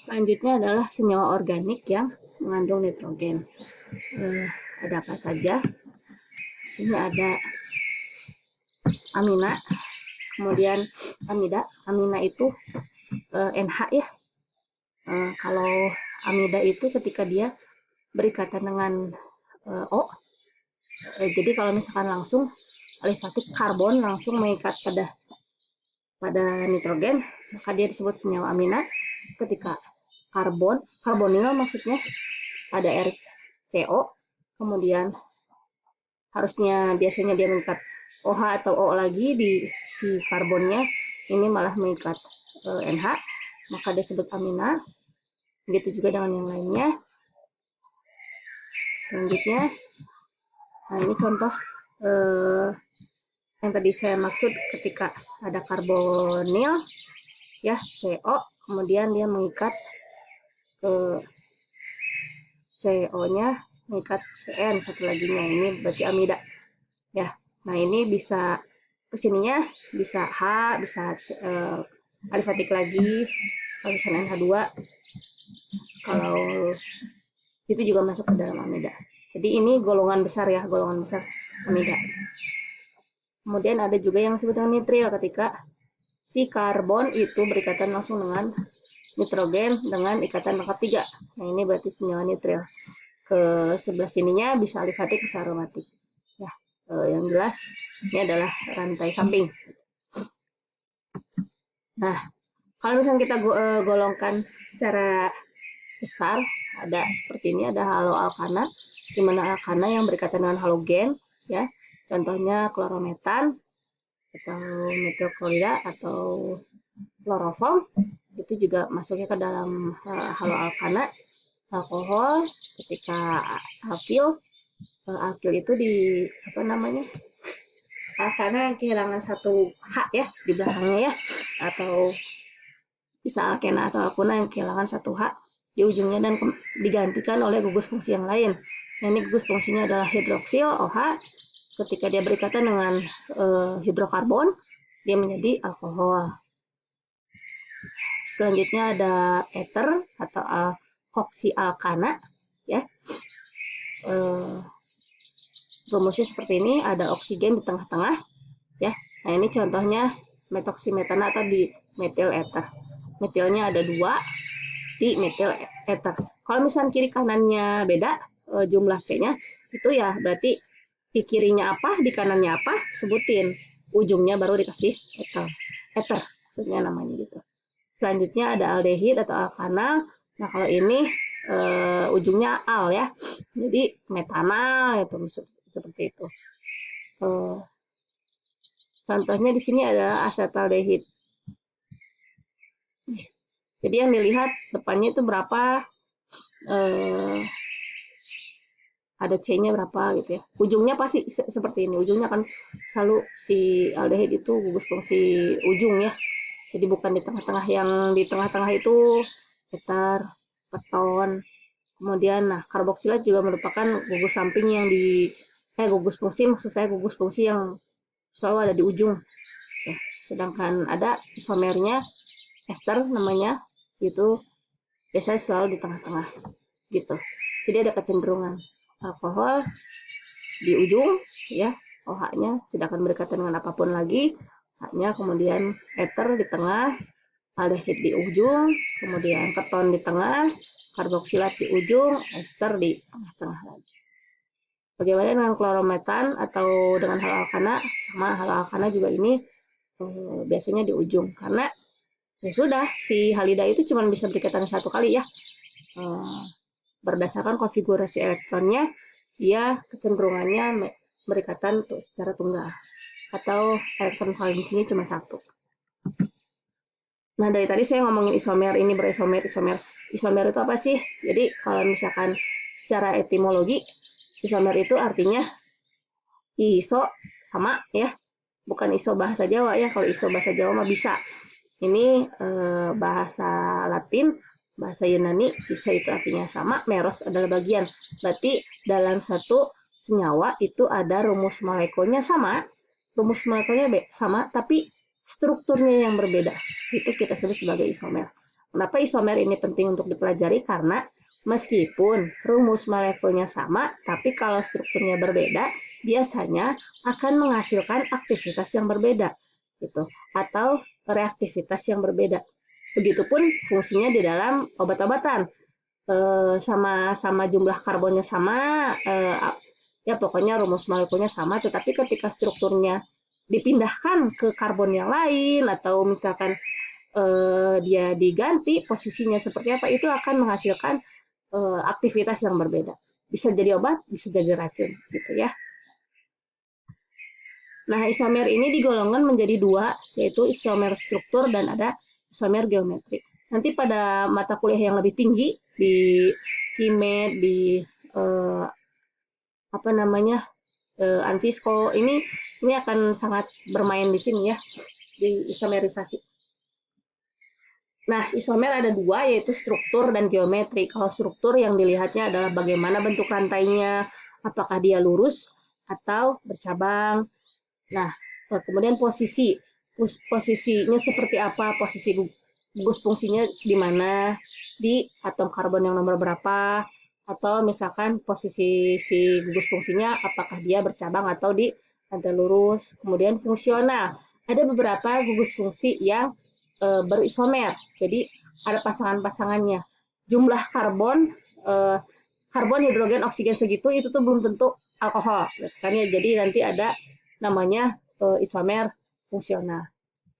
Selanjutnya adalah senyawa organik yang mengandung nitrogen. Ada apa saja? Di sini ada amina, kemudian amida. Amina itu NH ya. Kalau amida itu ketika dia berikatan dengan O, jadi kalau misalkan langsung alifatik karbon langsung mengikat pada nitrogen, maka dia disebut senyawa amina. Ketika karbonil maksudnya ada RCO, kemudian biasanya dia mengikat OH atau O lagi di si karbonnya, ini malah mengikat NH, maka disebut amina. Begitu juga dengan yang lainnya. Selanjutnya, nah ini contoh yang tadi saya maksud ketika ada karbonil ya, CO, kemudian dia mengikat ke CO-nya, mengikat ke N satu laginya, ini berarti amida ya. Nah ini bisa kesininya bisa H, bisa alifatik lagi, kalau misalnya NH2, kalau itu juga masuk ke dalam amida. Jadi ini golongan besar ya, golongan besar amida. Kemudian ada juga yang disebut dengan nitril, ketika si karbon itu berikatan langsung dengan nitrogen dengan ikatan lengkap 3. Nah ini berarti senyawa nitril. Ke sebelah sininya bisa alifatik, bisa aromatik. Ya, yang jelas ini adalah rantai samping. Nah, kalau misalnya kita golongkan secara besar, ada seperti ini, ada haloalkana, di mana alkana yang berikatan dengan halogen, ya. Contohnya klorometan atau metilklorida atau kloroform, itu juga masuknya ke dalam haloalkana. Alkohol ketika alkil itu di apa namanya, karena kehilangan satu H ya di belakangnya ya, atau bisa alkena atau alkuna yang kehilangan satu H di ujungnya dan digantikan oleh gugus fungsi yang lain. Nah, ini gugus fungsinya adalah hidroksil OH. Ketika dia berikatan dengan hidrokarbon, dia menjadi alkohol. Selanjutnya ada ether atau alkoksialkana ya. Rumusnya seperti ini, ada oksigen di tengah-tengah ya. Nah ini contohnya metoksimetana atau di metil ether. Metilnya ada 2 di metil ether. Kalau misalnya kiri kanannya beda jumlah C-nya, itu ya berarti di kirinya apa, di kanannya apa, sebutin. Ujungnya baru dikasih ether maksudnya namanya gitu. Selanjutnya ada aldehid atau alkanal. Nah kalau ini ujungnya al ya, jadi metanal itu seperti itu. Contohnya di sini adalah asetaldehid. Jadi yang dilihat depannya itu berapa, ada C-nya berapa gitu ya. Ujungnya pasti seperti ini. Ujungnya kan selalu si aldehid itu gugus fungsi ujung ya. Jadi bukan di tengah-tengah, yang di tengah-tengah itu ether, keton. Kemudian nah karboksilat juga merupakan gugus samping yang gugus fungsi, maksud saya gugus fungsi yang selalu ada di ujung. Sedangkan ada isomernya ester namanya, itu biasanya selalu di tengah-tengah gitu. Jadi ada kecenderungan alkohol di ujung ya, OH-nya tidak akan berkaitan dengan apapun lagi, H-nya, kemudian ether di tengah, aldehid di ujung, kemudian keton di tengah, karboksilat di ujung, ester di tengah-tengah lagi. Bagaimana dengan klorometan atau dengan haloalkana? Sama, haloalkana juga ini biasanya di ujung, karena ya sudah, si halida itu cuma bisa berikatan satu kali ya. Berdasarkan konfigurasi elektronnya, dia kecenderungannya berikatan secara tunggal, atau elektron valensinya cuma satu. Nah dari tadi saya ngomongin isomer, ini berisomer, isomer. Isomer itu apa sih? Jadi kalau misalkan secara etimologi, isomer itu artinya iso sama ya, bukan iso bahasa Jawa ya. Kalau iso bahasa Jawa mah bisa. Ini bahasa Latin, bahasa Yunani, iso itu artinya sama, meros adalah bagian. Berarti dalam satu senyawa itu ada rumus molekulnya sama, sama, tapi strukturnya yang berbeda. Itu kita sebut sebagai isomer. Kenapa isomer ini penting untuk dipelajari? Karena meskipun rumus molekulnya sama, tapi kalau strukturnya berbeda, biasanya akan menghasilkan aktivitas yang berbeda, gitu, atau reaktivitas yang berbeda. Begitupun fungsinya di dalam obat-obatan, sama-sama jumlah karbonnya sama, ya pokoknya rumus molekulnya sama, tetapi ketika strukturnya dipindahkan ke karbon yang lain atau misalkan dia diganti posisinya seperti apa, itu akan menghasilkan aktivitas yang berbeda. Bisa jadi obat, bisa jadi racun, gitu ya. Nah, isomer ini digolongkan menjadi dua, yaitu isomer struktur dan ada isomer geometrik. Nanti pada mata kuliah yang lebih tinggi di Kimet, di eh, apa namanya Anfisko, ini akan sangat bermain di sini ya, di isomerisasi. Nah, isomer ada dua, yaitu struktur dan geometri. Kalau struktur yang dilihatnya adalah bagaimana bentuk rantainya, apakah dia lurus atau bercabang. Nah, kemudian posisi. Posisinya seperti apa, posisi gugus fungsinya di mana, di atom karbon yang nomor berapa, atau misalkan posisi si gugus fungsinya apakah dia bercabang atau di rantai lurus. Kemudian fungsional. Ada beberapa gugus fungsi yang berisomer. Jadi ada pasangan-pasangannya. Jumlah karbon, karbon, hidrogen, oksigen segitu itu tuh belum tentu alkohol. Kan ya? Jadi nanti ada namanya isomer fungsional.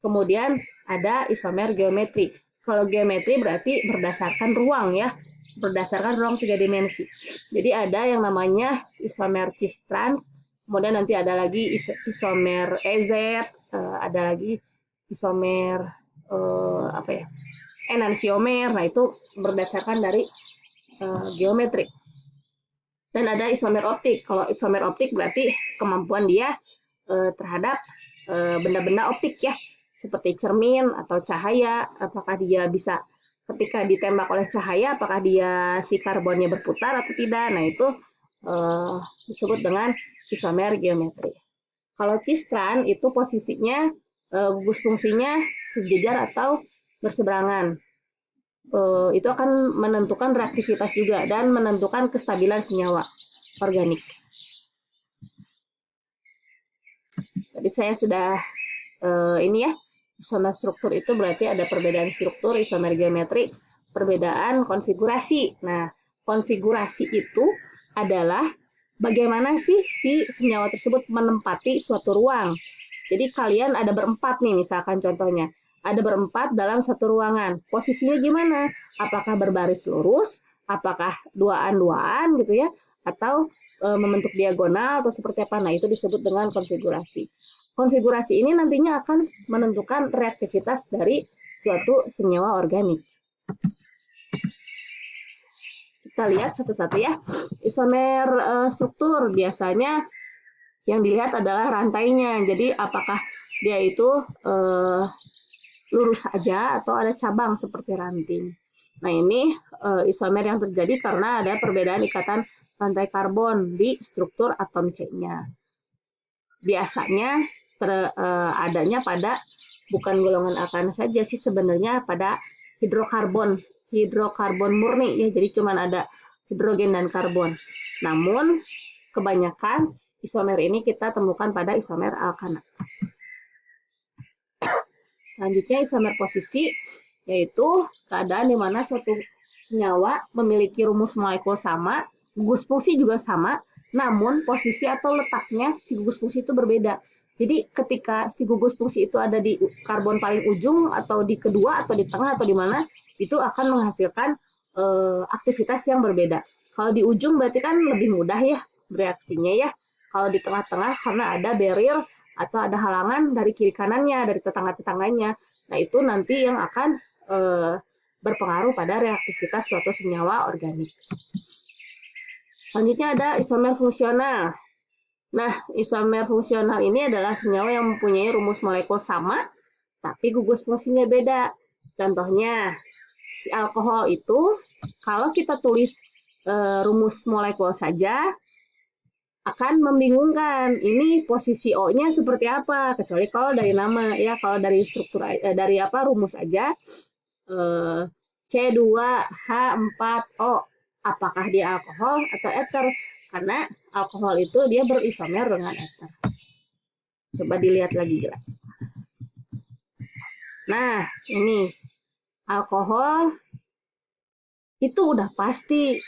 Kemudian ada isomer geometri. Kalau geometri berarti berdasarkan ruang ya, berdasarkan ruang 3 dimensi. Jadi ada yang namanya isomer cis trans, kemudian nanti ada lagi isomer EZ, ada lagi isomer apa ya, enantiomer. Nah itu berdasarkan dari geometri. Dan ada isomer optik. Kalau isomer optik berarti kemampuan dia terhadap benda-benda optik ya, seperti cermin atau cahaya. Apakah dia bisa ketika ditembak oleh cahaya, apakah dia si karbonnya berputar atau tidak. Nah itu disebut dengan isomer geometri. Kalau cistran itu posisinya gugus fungsinya sejajar atau berseberangan. Itu akan menentukan reaktivitas juga dan menentukan kestabilan senyawa organik. Tadi saya sudah ini ya, isomer struktur itu berarti ada perbedaan struktur, isomer geometri, perbedaan konfigurasi. Nah, konfigurasi itu adalah bagaimana sih si senyawa tersebut menempati suatu ruang. Jadi kalian ada berempat nih, misalkan contohnya. Ada berempat dalam satu ruangan. Posisinya gimana? Apakah berbaris lurus? Apakah duaan-duaan gitu ya? Atau membentuk diagonal atau seperti apa? Nah, itu disebut dengan konfigurasi. Konfigurasi ini nantinya akan menentukan reaktivitas dari suatu senyawa organik. Kita lihat satu-satu ya. Isomer struktur biasanya yang dilihat adalah rantainya. Jadi apakah dia itu lurus saja atau ada cabang seperti ranting. Nah ini isomer yang terjadi karena ada perbedaan ikatan rantai karbon di struktur atom C-nya. Biasanya adanya pada bukan golongan alkana saja sih sebenarnya, pada hidrokarbon murni ya, jadi cuma ada hidrogen dan karbon. Namun kebanyakan isomer ini kita temukan pada isomer alkana. Selanjutnya isomer posisi, yaitu keadaan di mana suatu senyawa memiliki rumus molekul sama, gugus fungsi juga sama, namun posisi atau letaknya si gugus fungsi itu berbeda. Jadi ketika si gugus fungsi itu ada di karbon paling ujung atau di kedua atau di tengah atau di mana, itu akan menghasilkan aktivitas yang berbeda. Kalau di ujung berarti kan lebih mudah ya bereaksinya ya. Kalau di tengah-tengah karena ada barrier atau ada halangan dari kiri kanannya, dari tetangga-tetangganya. Nah, itu nanti yang akan berpengaruh pada reaktivitas suatu senyawa organik. Selanjutnya ada isomer fungsional. Nah, isomer fungsional ini adalah senyawa yang mempunyai rumus molekul sama, tapi gugus fungsinya beda. Contohnya, si alkohol itu, kalau kita tulis rumus molekul saja, akan membingungkan. Ini posisi O-nya seperti apa? Kecuali kalau dari nama ya, kalau dari struktur dari rumus aja C2H4O. Apakah dia alkohol atau eter? Karena alkohol itu dia berisomer dengan eter. Coba dilihat lagi gerak. Nah, ini alkohol itu udah pasti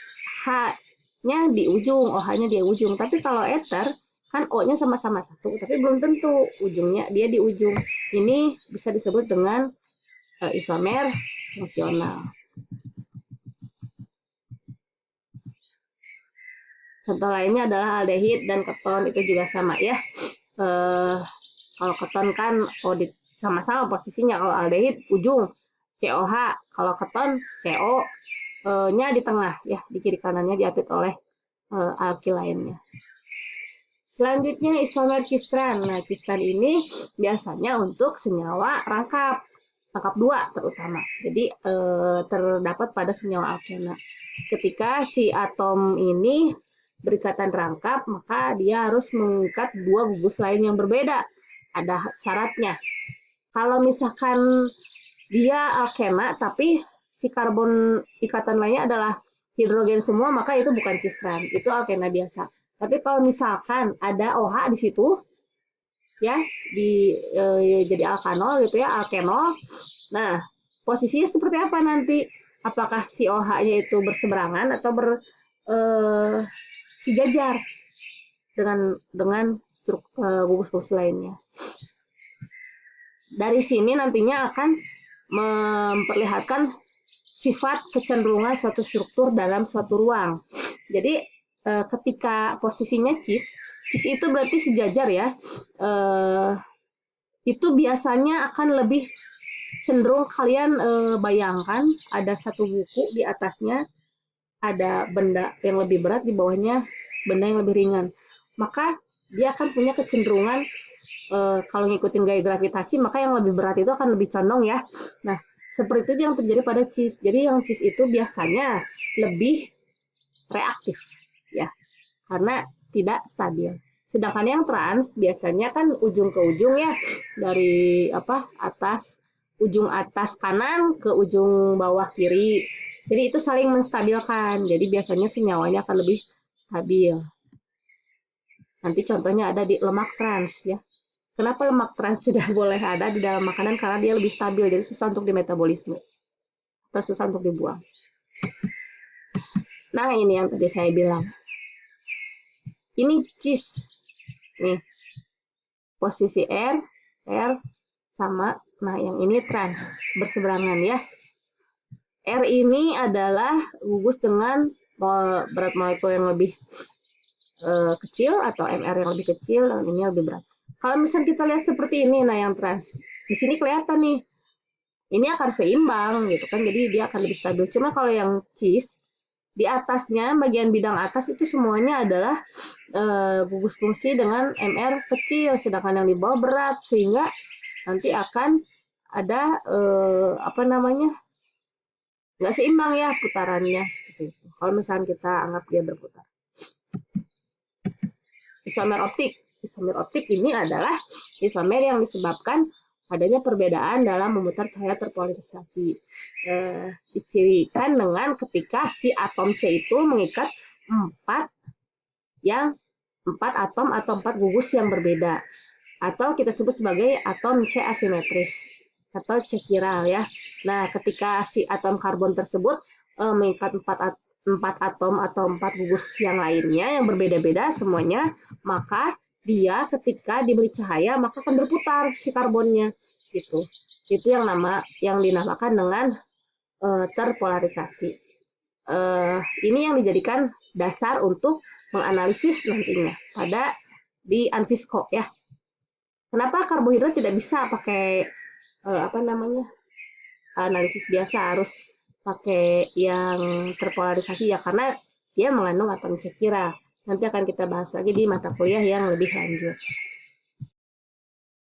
H-nya di ujung, OH-nya di ujung. Tapi kalau eter kan O-nya sama-sama satu, tapi belum tentu ujungnya dia di ujung. Ini bisa disebut dengan isomer fungsional. Contoh lainnya adalah aldehid dan keton, itu juga sama ya. Kalau keton kan sama-sama posisinya. Kalau aldehid ujung COH, kalau keton CO-nya di tengah ya, di kiri kanannya diapit oleh alkil lainnya. Selanjutnya isomer cistran. Nah, cistran ini biasanya untuk senyawa rangkap 2 terutama. Jadi terdapat pada senyawa alkena. Ketika si atom ini berikatan rangkap, maka dia harus mengikat 2 gugus lain yang berbeda. Ada syaratnya. Kalau misalkan dia alkena tapi si karbon ikatan lainnya adalah hidrogen semua, maka itu bukan cistran, itu alkena biasa. Tapi kalau misalkan ada OH di situ, ya, jadi alkanol gitu ya, alkenol. Nah, posisinya seperti apa nanti? Apakah si OH-nya itu berseberangan atau sejajar dengan gugus fungsi lainnya? Dari sini nantinya akan memperlihatkan sifat kecenderungan suatu struktur dalam suatu ruang. Jadi ketika posisinya cis itu berarti sejajar ya. Itu biasanya akan lebih cenderung kalian bayangkan ada satu buku di atasnya ada benda yang lebih berat, di bawahnya benda yang lebih ringan. Maka dia akan punya kecenderungan kalau ngikutin gaya gravitasi, maka yang lebih berat itu akan lebih condong ya. Nah, seperti itu yang terjadi pada cis. Jadi yang cis itu biasanya lebih reaktif ya, karena tidak stabil. Sedangkan yang trans biasanya kan ujung ke ujung ya, dari ujung atas kanan ke ujung bawah kiri. Jadi itu saling menstabilkan. Jadi biasanya senyawanya akan lebih stabil. Nanti contohnya ada di lemak trans ya. Kenapa lemak trans tidak boleh ada di dalam makanan? Karena dia lebih stabil, jadi susah untuk dimetabolisme atau susah untuk dibuang. Nah, ini yang tadi saya bilang. Ini cis. Nih, posisi R sama. Nah, yang ini trans, berseberangan ya. R ini adalah gugus dengan berat molekul yang lebih kecil atau MR yang lebih kecil, dan ini lebih berat. Kalau misalnya kita lihat seperti ini, nah yang trans, di sini kelihatan nih, ini akan seimbang gitu kan, jadi dia akan lebih stabil. Cuma kalau yang cis, di atasnya, bagian bidang atas itu semuanya adalah gugus fungsi dengan MR kecil, sedangkan yang di bawah berat, sehingga nanti akan ada nggak seimbang ya putarannya seperti itu. Kalau misalnya kita anggap dia berputar. Isomer optik. Isomer optik ini adalah isomer yang disebabkan adanya perbedaan dalam memutar cahaya terpolarisasi. Dicirikan dengan ketika si atom C itu mengikat 4 atom atau 4 gugus yang berbeda. Atau kita sebut sebagai atom C asimetris atau C chiral ya. Nah, ketika si atom karbon tersebut mengikat 4 atom atau 4 gugus yang lainnya yang berbeda-beda semuanya, maka dia ketika diberi cahaya maka akan berputar si karbonnya gitu. Itu yang dinamakan dengan terpolarisasi. Ini yang dijadikan dasar untuk menganalisis nantinya di Anfisco ya. Kenapa karbohidrat tidak bisa pakai analisis biasa, harus pakai yang terpolarisasi ya, karena dia mengandung atom sekira. Nanti akan kita bahas lagi di mata kuliah yang lebih lanjut.